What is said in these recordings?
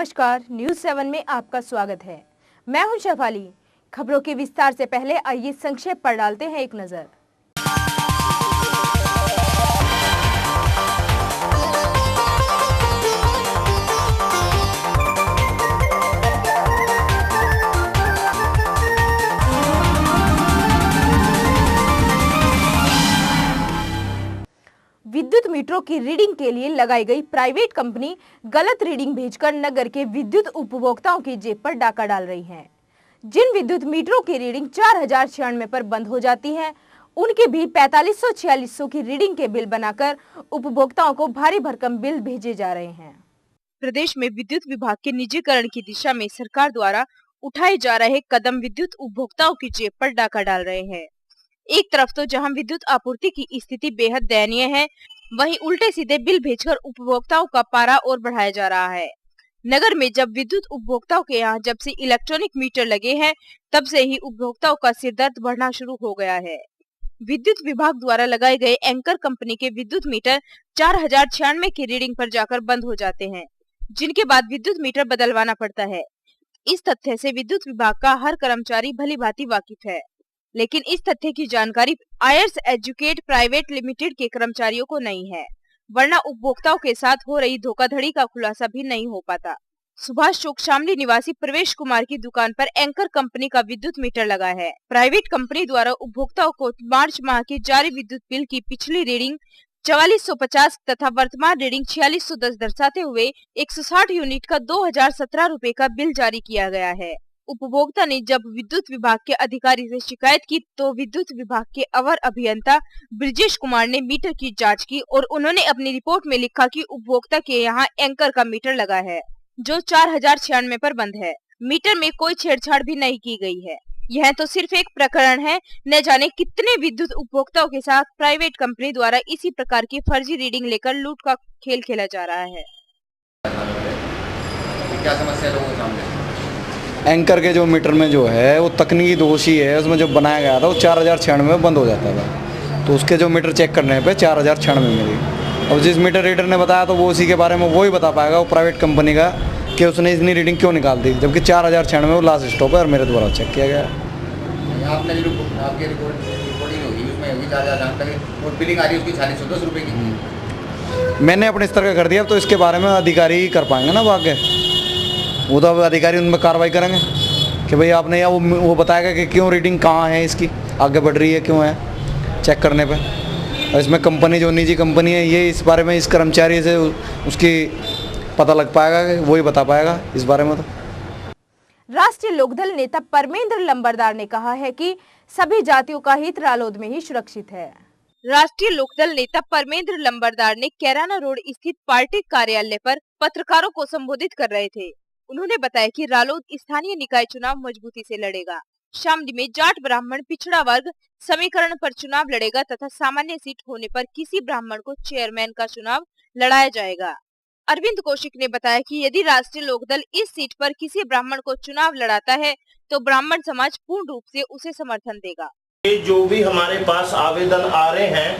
नमस्कार, न्यूज 7 में आपका स्वागत है। मैं हूं शेफाली। खबरों के विस्तार से पहले आइए संक्षेप पर डालते हैं एक नजर। विद्युत मीटरों की रीडिंग के लिए लगाई गई प्राइवेट कंपनी गलत रीडिंग भेजकर नगर के विद्युत उपभोक्ताओं की जेब पर डाका डाल रही है। जिन विद्युत मीटरों की रीडिंग 4096 पर बंद हो जाती है, उनके भी 4500-4600 की रीडिंग के बिल बनाकर उपभोक्ताओं को भारी भरकम बिल भेजे जा रहे हैं। प्रदेश में विद्युत विभाग के निजीकरण की दिशा में सरकार द्वारा उठाए जा रहे कदम विद्युत उपभोक्ताओं की जेब पर डाका डाल रहे हैं। एक तरफ तो जहां विद्युत आपूर्ति की स्थिति बेहद दयनीय है, वहीं उल्टे सीधे बिल भेजकर उपभोक्ताओं का पारा और बढ़ाया जा रहा है। नगर में जब विद्युत उपभोक्ताओं के यहाँ जब से इलेक्ट्रॉनिक मीटर लगे हैं, तब से ही उपभोक्ताओं का सिरदर्द बढ़ना शुरू हो गया है। विद्युत विभाग द्वारा लगाए गए एंकर कंपनी के विद्युत मीटर 4096 की रीडिंग पर जाकर बंद हो जाते हैं, जिनके बाद विद्युत मीटर बदलवाना पड़ता है। इस तथ्य से विद्युत विभाग का हर कर्मचारी भली भांति वाकिफ है, लेकिन इस तथ्य की जानकारी आयर्स एजुकेट प्राइवेट लिमिटेड के कर्मचारियों को नहीं है, वरना उपभोक्ताओं के साथ हो रही धोखाधड़ी का खुलासा भी नहीं हो पाता। सुभाष चौक शामली निवासी प्रवेश कुमार की दुकान पर एंकर कंपनी का विद्युत मीटर लगा है। प्राइवेट कंपनी द्वारा उपभोक्ताओं को मार्च माह की जारी विद्युत बिल की पिछली रीडिंग 4450 तथा वर्तमान रीडिंग 4610 दर्शाते हुए 160 यूनिट का 2017 रुपए का बिल जारी किया गया है। उपभोक्ता ने जब विद्युत विभाग के अधिकारी से शिकायत की, तो विद्युत विभाग के अवर अभियंता ब्रिजेश कुमार ने मीटर की जांच की और उन्होंने अपनी रिपोर्ट में लिखा कि उपभोक्ता के यहाँ एंकर का मीटर लगा है, जो 4096 पर बंद है। मीटर में कोई छेड़छाड़ भी नहीं की गई है। यह तो सिर्फ एक प्रकरण है, न जाने कितने विद्युत उपभोक्ताओं के साथ प्राइवेट कंपनी द्वारा इसी प्रकार की फर्जी रीडिंग लेकर लूट का खेल खेला जा रहा है। क्या समस्या लोगों के सामने? एंकर के जो मीटर में जो है वो तकनीकी दोष ही है, उसमें जो बनाया गया था वो 4096 में बंद हो जाता था, तो उसके जो मीटर चेक करने पे 4096 मिली। अब जिस मीटर रीडर ने बताया तो वो उसी के बारे में वो ही बता पाएगा, वो प्राइवेट कंपनी का, कि उसने इतनी रीडिंग क्यों निकाल दी, जबकि 4096 वो लास्ट स्टॉप है और मेरे द्वारा चेक किया गया। आपने आपकी रिपोर्टिंग होगी उसमें होगी 4096 और बिलिंग आ रही है उसकी 4610 रुपये की। मैंने अपने स्तर का कर दिया, तो इसके बारे में अधिकारी ही कर पाएंगे ना, वो आगे वो तो अधिकारी उनमें कार्रवाई करेंगे कि भाई आपने या वो बताएगा कि क्यों रीडिंग कहाँ है, इसकी आगे बढ़ रही है क्यों है चेक करने पे। और इसमें कंपनी जो निजी कंपनी है, ये इस बारे में इस कर्मचारी से उसकी पता लग पाएगा, वही बता पाएगा इस बारे में। तो राष्ट्रीय लोकदल नेता परमेंद्र लंबरदार ने कहा है कि सभी जातियों का हित रालोद में ही सुरक्षित है। राष्ट्रीय लोकदल नेता परमेंद्र लंबरदार ने कैराना रोड स्थित पार्टी कार्यालय पर पत्रकारों को संबोधित कर रहे थे। उन्होंने बताया कि रालोद स्थानीय निकाय चुनाव मजबूती से लड़ेगा। शामली में जाट ब्राह्मण पिछड़ा वर्ग समीकरण पर चुनाव लड़ेगा तथा सामान्य सीट होने पर किसी ब्राह्मण को चेयरमैन का चुनाव लड़ाया जाएगा। अरविंद कौशिक ने बताया कि यदि राष्ट्रीय लोकदल इस सीट पर किसी ब्राह्मण को चुनाव लड़ाता है, तो ब्राह्मण समाज पूर्ण रूप से उसे समर्थन देगा। जो भी हमारे पास आवेदन आ रहे हैं,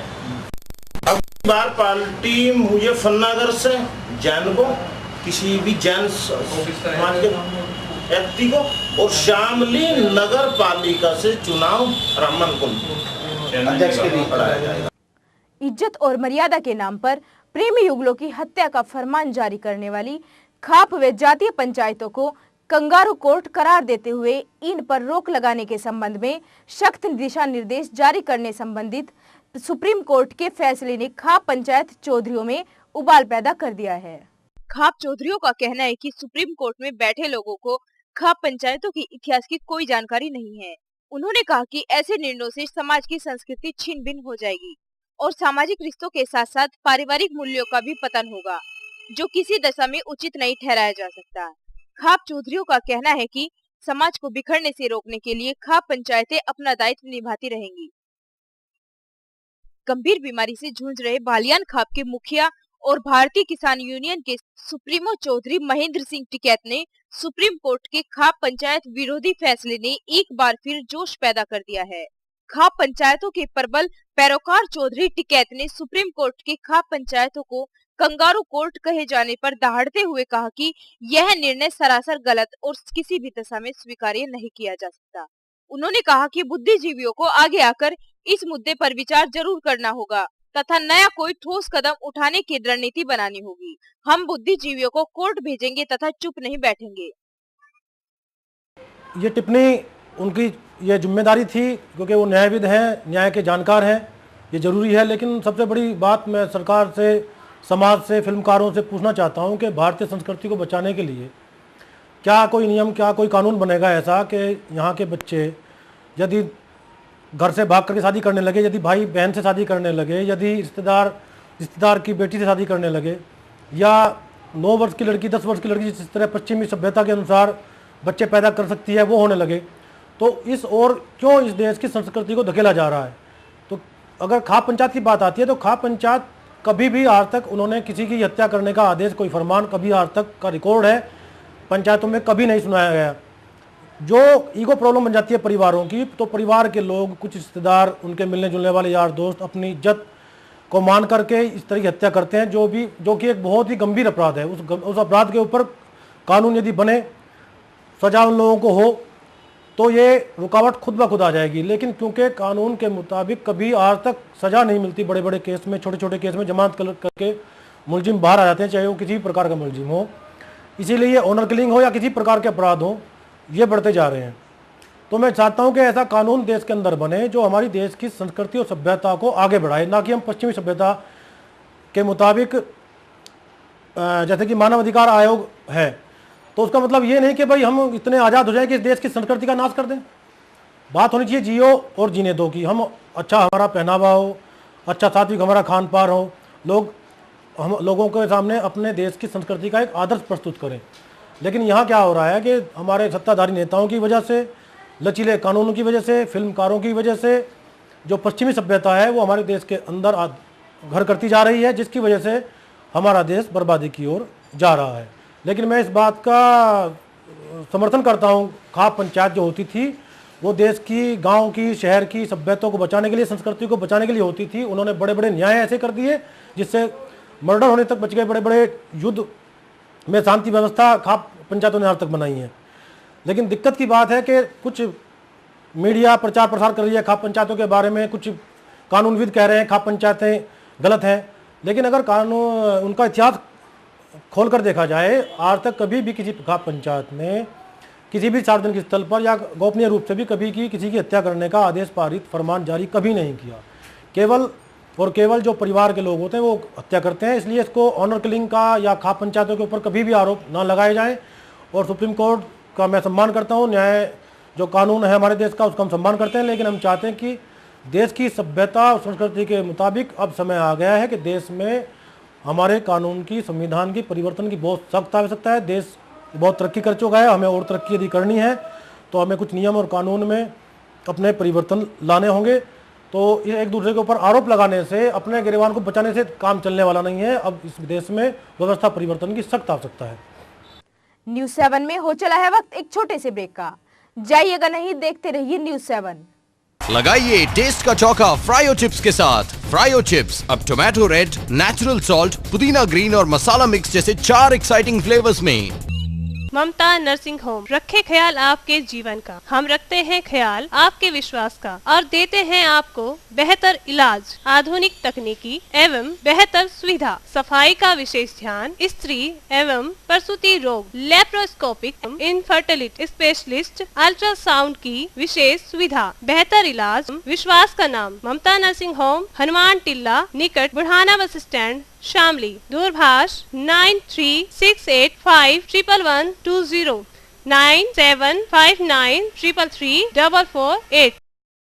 अब बार पार्टी मुजफ्फरनगर से जैन को, किसी भी जैन समाज के व्यक्ति को, और शामली नगर पालिका से चुनाव ब्राह्मण को अध्यक्ष के लिए कराया जाएगा। इज्जत और मर्यादा के नाम पर प्रेमी युगलों की हत्या का फरमान जारी करने वाली खाप व जातीय पंचायतों को कंगारू कोर्ट करार देते हुए इन पर रोक लगाने के संबंध में सख्त दिशा निर्देश जारी करने संबंधित सुप्रीम कोर्ट के फैसले ने खाप पंचायत चौधरियों में उबाल पैदा कर दिया है। खाप चौधरियों का कहना है कि सुप्रीम कोर्ट में बैठे लोगों को खाप पंचायतों के इतिहास की कोई जानकारी नहीं है। उन्होंने कहा कि ऐसे निर्णयों से समाज की संस्कृति छिन्न भिन्न हो जाएगी और सामाजिक रिश्तों के साथ साथ पारिवारिक मूल्यों का भी पतन होगा, जो किसी दशा में उचित नहीं ठहराया जा सकता। खाप चौधरियों का कहना है कि समाज को बिखरने से रोकने के लिए खाप पंचायतें अपना दायित्व निभाती रहेंगी। गंभीर बीमारी से जूझ रहे बालियान खाप के मुखिया और भारतीय किसान यूनियन के सुप्रीमो चौधरी महेंद्र सिंह टिकैत ने सुप्रीम कोर्ट के खाप पंचायत विरोधी फैसले ने एक बार फिर जोश पैदा कर दिया है। खाप पंचायतों के प्रबल पैरोकार चौधरी टिकैत ने सुप्रीम कोर्ट के खाप पंचायतों को कंगारू कोर्ट कहे जाने पर दहाड़ते हुए कहा कि यह निर्णय सरासर गलत और किसी भी दशा में स्वीकार्य नहीं किया जा सकता। उन्होंने कहा कि बुद्धिजीवियों को आगे आकर इस मुद्दे पर विचार जरूर करना होगा तथा नया कोई ठोस कदम उठाने की रणनीति बनानी होगी। हम बुद्धिजीवियों को कोर्ट भेजेंगे तथा चुप नहीं बैठेंगे। ये टिप्पणी उनकी ये जिम्मेदारी थी, क्योंकि वो न्यायविद हैं, न्याय के जानकार हैं, ये जरूरी है। लेकिन सबसे बड़ी बात मैं सरकार से, समाज से, फिल्मकारों से पूछना चाहता हूँ कि भारतीय संस्कृति को बचाने के लिए क्या कोई नियम, क्या कोई कानून बनेगा ऐसा कि यहाँ के बच्चे यदि घर से भाग करके शादी करने लगे, यदि भाई बहन से शादी करने लगे, यदि रिश्तेदार की बेटी से शादी करने लगे, या 9 वर्ष की लड़की 10 वर्ष की लड़की जिस तरह पश्चिमी सभ्यता के अनुसार बच्चे पैदा कर सकती है वो होने लगे, तो इस ओर क्यों इस देश की संस्कृति को धकेला जा रहा है। तो अगर खाप पंचायत की बात आती है तो खाप पंचायत कभी भी आज तक उन्होंने किसी की हत्या करने का आदेश, कोई फरमान कभी आज तक का रिकॉर्ड है पंचायतों में कभी नहीं सुनाया गया। जो ईगो प्रॉब्लम बन जाती है परिवारों की, तो परिवार के लोग, कुछ रिश्तेदार, उनके मिलने जुलने वाले यार दोस्त अपनी इज्जत को मान करके इस तरह की हत्या करते हैं, जो कि एक बहुत ही गंभीर अपराध है। उस अपराध के ऊपर कानून यदि बने, सजा उन लोगों को हो, तो ये रुकावट खुद ब खुद आ जाएगी। लेकिन क्योंकि कानून के मुताबिक कभी आज तक सजा नहीं मिलती, बड़े बड़े केस में, छोटे छोटे केस में जमानत करके मुलजिम बाहर आ जाते हैं, चाहे वो किसी भी प्रकार का मुलजिम हो। इसीलिए ये ऑनर किलिंग हो या किसी प्रकार के अपराध हो, ये बढ़ते जा रहे हैं। तो मैं चाहता हूं कि ऐसा कानून देश के अंदर बने जो हमारी देश की संस्कृति और सभ्यता को आगे बढ़ाए, ना कि हम पश्चिमी सभ्यता के मुताबिक, जैसे कि मानव अधिकार आयोग है, तो उसका मतलब ये नहीं कि भाई हम इतने आज़ाद हो जाएं कि इस देश की संस्कृति का नाश कर दें। बात होनी चाहिए जियो और जीने दो की। हम अच्छा, हमारा पहनावा हो अच्छा, सात्विक हमारा खान पान हो, हम लोगों के सामने अपने देश की संस्कृति का एक आदर्श प्रस्तुत करें। लेकिन यहाँ क्या हो रहा है कि हमारे सत्ताधारी नेताओं की वजह से, लचीले कानूनों की वजह से, फिल्मकारों की वजह से जो पश्चिमी सभ्यता है वो हमारे देश के अंदर घर करती जा रही है, जिसकी वजह से हमारा देश बर्बादी की ओर जा रहा है। लेकिन मैं इस बात का समर्थन करता हूँ, खाप पंचायत जो होती थी वो देश की, गांव की, शहर की सभ्यता को बचाने के लिए, संस्कृति को बचाने के लिए होती थी। उन्होंने बड़े बड़े न्याय ऐसे कर दिए जिससे मर्डर होने तक बच गए, बड़े बड़े युद्ध में शांति व्यवस्था खाप पंचायतों ने आज तक बनाई है। लेकिन दिक्कत की बात है कि कुछ मीडिया प्रचार प्रसार कर रही है खाप पंचायतों के बारे में, कुछ कानूनविद कह रहे हैं खाप पंचायतें गलत हैं। लेकिन अगर कानून, उनका इतिहास खोलकर देखा जाए, आज तक कभी भी किसी खाप पंचायत ने किसी भी सार्वजनिक स्थल पर या गोपनीय रूप से भी कभी किसी की हत्या करने का आदेश पारित, फरमान जारी कभी नहीं किया। केवल और केवल जो परिवार के लोग होते हैं वो हत्या करते हैं। इसलिए इसको ऑनर किलिंग का या खाप पंचायतों के ऊपर कभी भी आरोप ना लगाए जाएं। और सुप्रीम कोर्ट का मैं सम्मान करता हूँ, न्याय जो कानून है हमारे देश का उसका हम सम्मान करते हैं। लेकिन हम चाहते हैं कि देश की सभ्यता और संस्कृति के मुताबिक अब समय आ गया है कि देश में हमारे कानून की, संविधान की परिवर्तन की बहुत सख्त आवश्यकता है। देश बहुत तरक्की कर चुका है, हमें और तरक्की यदि करनी है तो हमें कुछ नियम और कानून में अपने परिवर्तन लाने होंगे। तो ये एक दूसरे के ऊपर आरोप लगाने से, अपने गिरबान को बचाने से काम चलने वाला नहीं है। अब इस देश में व्यवस्था परिवर्तन की सख्त आवश्यकता है। न्यूज़ 7 में हो चला है वक्त एक छोटे से ब्रेक का। जाइएगा नहीं, देखते रहिए न्यूज़ 7। लगाइए टेस्ट का चौका फ्रायो चिप्स के साथ। फ्रायो चिप्स अब टोमेटो रेड, नेचुरल सॉल्ट, पुदीना ग्रीन और मसाला मिक्स जैसे 4 एक्साइटिंग फ्लेवर्स में। ममता नर्सिंग होम, रखे ख्याल आपके जीवन का, हम रखते हैं ख्याल आपके विश्वास का और देते हैं आपको बेहतर इलाज, आधुनिक तकनीकी एवं बेहतर सुविधा, सफाई का विशेष ध्यान, स्त्री एवं प्रसूति रोग, लेप्रोस्कोपिक, इनफर्टिलिटी स्पेशलिस्ट, अल्ट्रासाउंड की विशेष सुविधा, बेहतर इलाज, विश्वास का नाम ममता नर्सिंग होम, हनुमान टिल्ला निकट बुढ़ाना बस स्टैंड, शामली। दूरभाष 9368511120, 9759333448।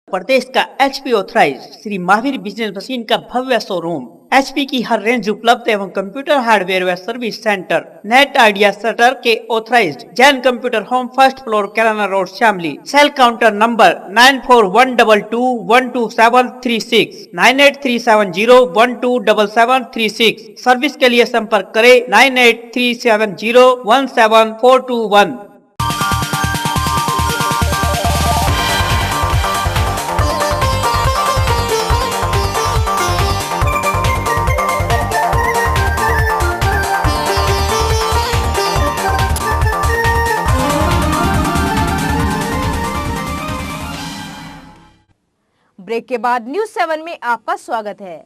प्रदेश का HP authorise Shri Mahavir business machine का भव्य शोरूम, HP की हर रेंज उपलब्ध एवं कंप्यूटर हार्डवेयर व service centre, net idea shutter के authorised, Jain computer home, first floor, Kailana road, Shamli. Sale counter number 9412212736, 9837012736। Service के लिए संपर्क करें 9837017421। ब्रेक के बाद न्यूज 7 में आपका स्वागत है।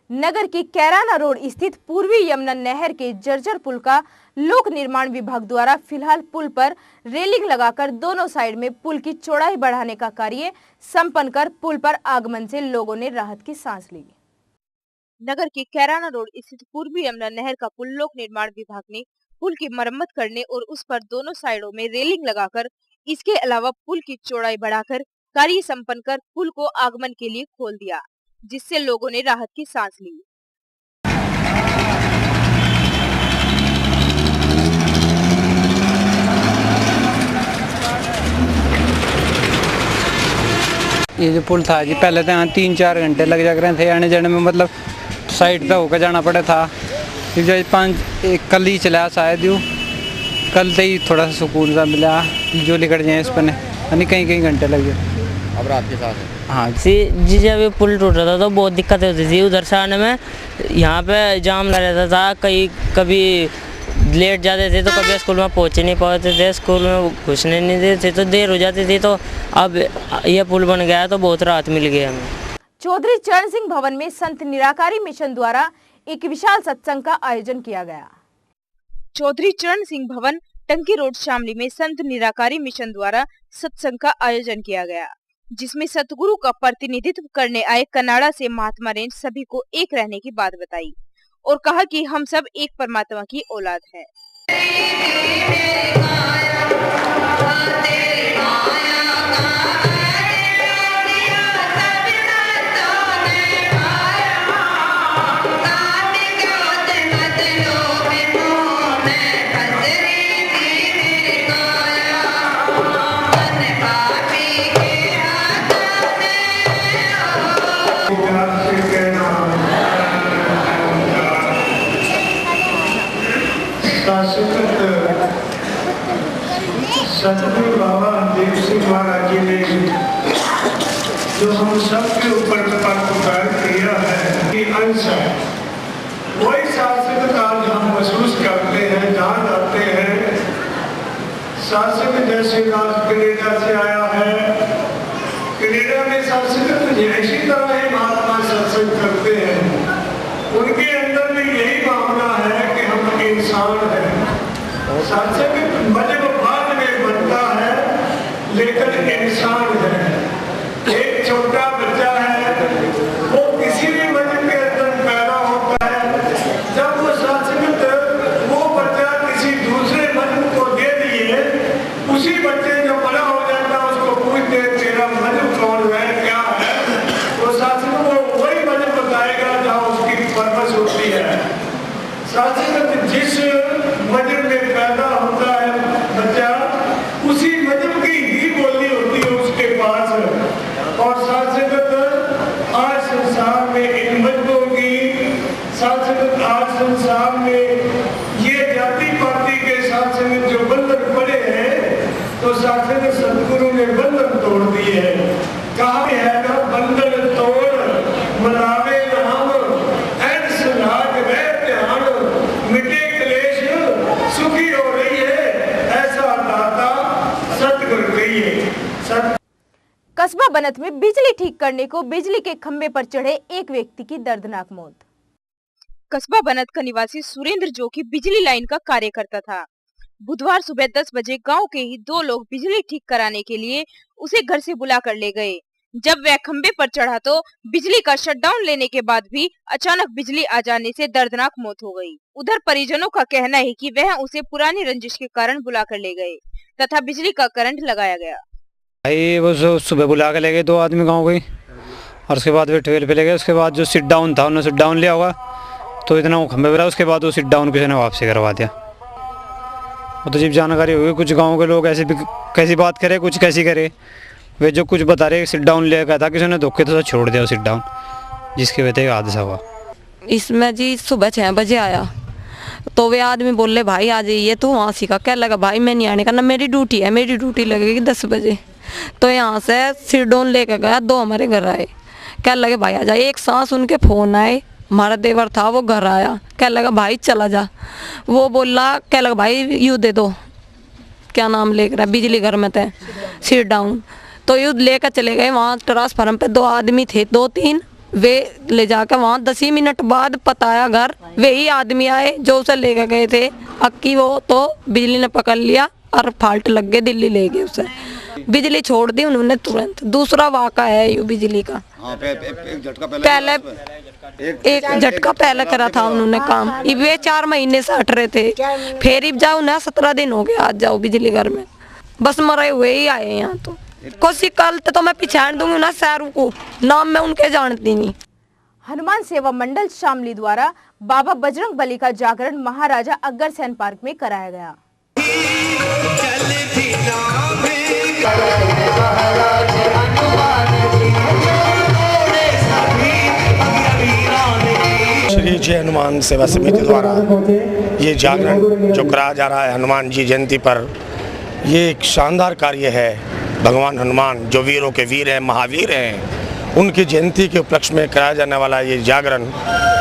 नगर की कैराना रोड स्थित पूर्वी यमुना नहर के जर्जर पुल का लोक निर्माण विभाग द्वारा फिलहाल पुल पर रेलिंग लगाकर दोनों साइड में पुल की चौड़ाई बढ़ाने का कार्य संपन्न कर पुल पर आगमन से लोगों ने राहत की सांस ली। नगर के कैराना रोड स्थित पूर्वी यमुना नहर का पुल लोक निर्माण विभाग ने पुल की मरम्मत करने और उस पर दोनों साइडों में रेलिंग लगाकर इसके अलावा पुल की चौड़ाई बढ़ाकर कार्य संपन्न कर पुल को आगमन के लिए खोल दिया, जिससे लोगों ने राहत की सांस ली। ये जो पुल था जी, पहले तो यहाँ 3-4 घंटे लग जा रहे थे आने जाने में, मतलब साइड पे होकर जाना पड़ा था। फिर जो कल ही चलाया शायद यूँ, कल से ही थोड़ा सा सुकून सा मिला जो निकल जाए इस पर, यानी कहीं घंटे लग गए। अब रात के साथ हाँ जी, जब ये पुल टूट रहा था तो बहुत दिक्कत होती थी उधर से आने में। यहाँ पे जाम लग रहता था, कभी लेट जाते थे तो कभी स्कूल में पहुँच नहीं पाते थे, स्कूल में घुसने नहीं देते थे तो देर हो जाती थी। तो अब ये पुल बन गया तो बहुत राहत मिल गई हमें। चौधरी चरण सिंह भवन में संत निराकारी मिशन द्वारा एक विशाल सत्संग का आयोजन किया गया। चौधरी चरण सिंह भवन, टंकी रोड, शामली में संत निराकारी मिशन द्वारा सत्संग का आयोजन किया गया, जिसमें सतगुरु का प्रतिनिधित्व करने आए कनाडा से महात्मा ने सभी को एक रहने की बात बताई और कहा कि हम सब एक परमात्मा की औलाद है। सतगुरु बाबा देव सिंह महाराज जी ने जो हम सबके ऊपर परोपकार किया है कि अंश है, वही शासक आज हम महसूस करते हैं, जान आते हैं। शासक जैसे आज कनाडा से आया है, कनाडा में शासक ऐसी तरह ही महात्मा सत्संग करते हैं। उनके अंदर में यही भावना है कि हम इंसान हैं। शासक मजहब बाद में बनता है लेकिन इंसान है। एक छोटा बच्चा है, वो किसी भी मजहब के अंदर पैदा होता है, जब वो शासक वो बच्चा किसी दूसरे मजहब को दे दिए, उसी बच्चे जो बड़ा हो जाता है उसको पूछते तेरा मजहब कौन है, क्या है, तो शासक वो वही मजहब बताएगा जहाँ उसकी परवरिश होती है। शासक जिस मजहब में पैदा होता है बच्चा, उसी मजहब की ही बोली होती है उसके पास। और शासक आज संसार में इन मजहबों की, शासक आज संसार में ये जाति पाति के शासक जो बंधन पड़े हैं, तो शासक सतगुरु ने बंधन तोड़ दिए हैं। कहा है ना, बंधन तोड़ मनावे नाम, ऐन सुलाग वह ध्यान, मिटे क्लेश सुखी हो रही है, ऐसा दाता सतगुरु कहिए। कस्बा बनत में बिजली ठीक करने को बिजली के खंभे पर चढ़े एक व्यक्ति की दर्दनाक मौत। कस्बा बनत का निवासी सुरेंद्र, जो कि बिजली लाइन का कार्य करता था, बुधवार सुबह 10 बजे गांव के ही 2 लोग बिजली ठीक कराने के लिए उसे घर से बुला कर ले गए। जब वह खंबे पर चढ़ा तो बिजली का शटडाउन लेने के बाद भी अचानक बिजली आ जाने से दर्दनाक मौत हो गई। उधर परिजनों का कहना है कि वह उसे पुरानी रंजिश के कारण बुला कर ले गए तथा बिजली का करंट लगाया गया। भाई वो सुबह बुला के ले गए 2 आदमी गाँव गई, और उसके बाद वे ट्वेल पे ले गए। उसके बाद जो सिट डाउन था उन्होंने सिट डाउन लिया होगा, तो इतना वो खंबे पे रहा। उसके बाद वो सिट डाउन किसी ने वापसी करवा दिया। वो तो जब जानकारी होगी, कुछ गाँव के लोग ऐसे भी कैसी बात करे, कुछ कैसी करे, वे जो कुछ बता रहे सिट डाउन ले गया था, किसी ने धोखे तो सिट डाउन, जिसकी वजह से हादसा हुआ। इसमें जी सुबह 6 बजे आया तो वे आदमी बोले भाई आ जाइए, तो वहाँ सीखा। क्या लगा भाई मैं नहीं आने का ना, मेरी ड्यूटी है, मेरी ड्यूटी लगेगी 10 बजे। तो यहाँ से सिट डाउन लेकर गया, 2 हमारे घर आए। क्या लगे भाई आ जाए, एक सांस उनके फोन आए, हमारा देवर था वो घर आया। क्या लगा भाई चला जा, वो बोला क्या लगा भाई यू दे दो, क्या नाम लेकर बिजली घर में थे सिट डाउन। तो ये लेकर चले गए वहाँ ट्रांसफार्म पे। 2 आदमी थे, 2-3, वे ले जाकर वहाँ 10 मिनट बाद पताया घर, वही आदमी आए जो उसे लेकर गए थे अक्की, वो तो बिजली ने पकड़ लिया और फाल्ट लग गए, दिल्ली ले गए उसे, बिजली छोड़ दी उन्होंने तुरंत। दूसरा वाक़ा है यू बिजली का, एक झटका पहले करा था उन्होंने काम, वे 4 महीने से हट रहे थे, फिर जाओ ना 17 दिन हो गए, आज जाओ बिजली घर में, बस मरे हुए ही आए यहाँ। तो कोशिश कल तो मैं पिछाड़ दूंगी ना शहरों को, नाम मैं उनके जानती नहीं। हनुमान सेवा मंडल शामली द्वारा बाबा बजरंग बली का जागरण महाराजा अग्रसेन पार्क में कराया गया। श्री जय हनुमान सेवा समिति द्वारा ये जागरण जो कराया जा रहा है हनुमान जी जयंती पर, ये एक शानदार कार्य है। भगवान हनुमान जो वीरों के वीर हैं, महावीर हैं, उनकी जयंती के उपलक्ष्य में कराया जाने वाला ये जागरण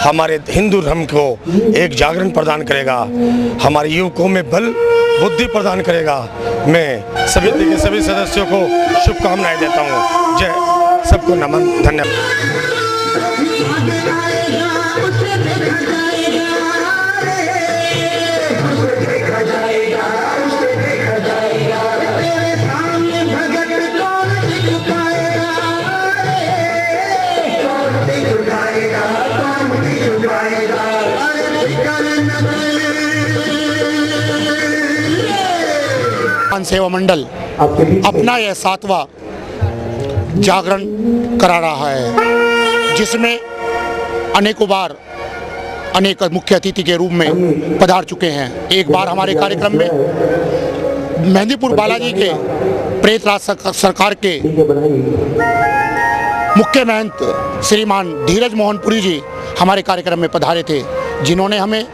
हमारे हिंदू धर्म को एक जागरण प्रदान करेगा, हमारे युवकों में बल बुद्धि प्रदान करेगा। मैं समिति के सभी सदस्यों को शुभकामनाएं देता हूँ। जय, सबको नमन, धन्यवाद। सेवा मंडल अपना यह 7वां जागरण करा रहा है, जिसमें अनेकों बार अनेक मुख्य अतिथि के रूप में पधार चुके हैं। एक बार हमारे कार्यक्रम में मेहंदीपुर बालाजी के प्रेतराज सरकार के मुख्य महंत श्रीमान धीरज मोहन पुरी जी हमारे कार्यक्रम में पधारे थे, जिन्होंने हमें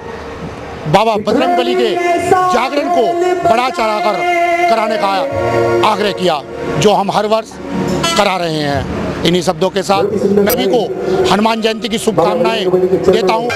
बाबा बजरंग बली के जागरण को बढ़ा चढ़ाकर कराने का आग्रह किया, जो हम हर वर्ष करा रहे हैं। इन्हीं शब्दों के साथ मैं सभी को हनुमान जयंती की शुभकामनाएं देता हूं।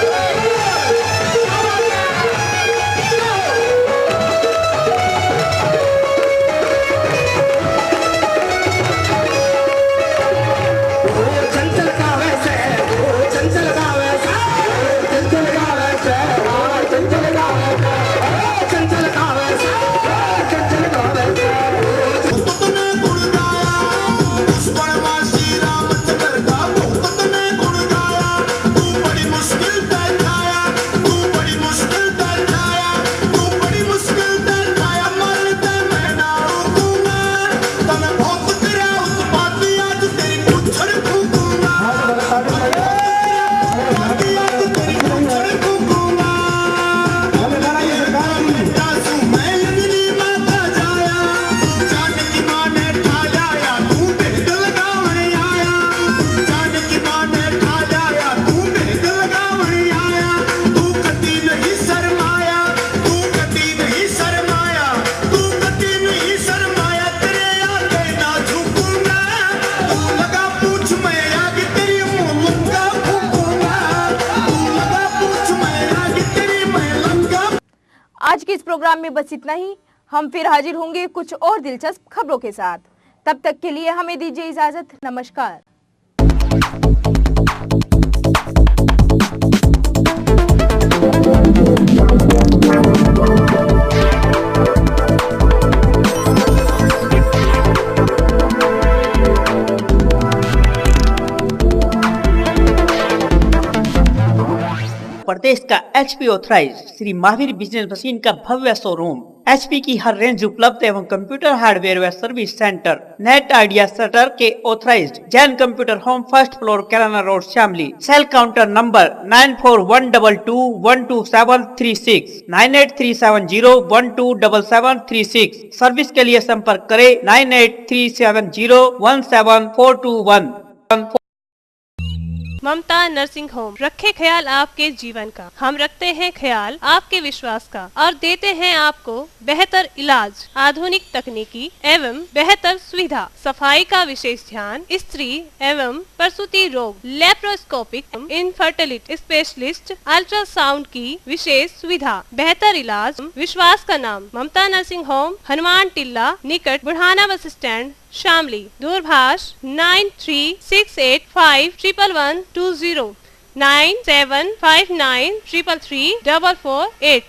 आज के इस प्रोग्राम में बस इतना ही। हम फिर हाजिर होंगे कुछ और दिलचस्प खबरों के साथ। तब तक के लिए हमें दीजिए इजाजत। नमस्कार। प्रदेश का HP authorise Shri Mahavir business machine का भव्य शोरूम, HP की हर रेंज उपलब्ध एवं कंप्यूटर हार्डवेयर व service centre, net idea shutter के authorised Jain computer home, 1st floor, Kailana road, Shamli. Sale counter number 9412212736, 9837012736। Service के लिए संपर्क करें 9837017421। ममता नर्सिंग होम, रखे ख्याल आपके जीवन का, हम रखते हैं ख्याल आपके विश्वास का और देते हैं आपको बेहतर इलाज, आधुनिक तकनीकी एवं बेहतर सुविधा, सफाई का विशेष ध्यान, स्त्री एवं प्रसूति रोग, लेप्रोस्कोपिक, इनफर्टिलिटी स्पेशलिस्ट, अल्ट्रासाउंड की विशेष सुविधा, बेहतर इलाज, विश्वास का नाम ममता नर्सिंग होम, हनुमान टिल्ला निकट बुढ़ाना बस स्टैंड, शामली। दूरभाष 9368511120 9759333448।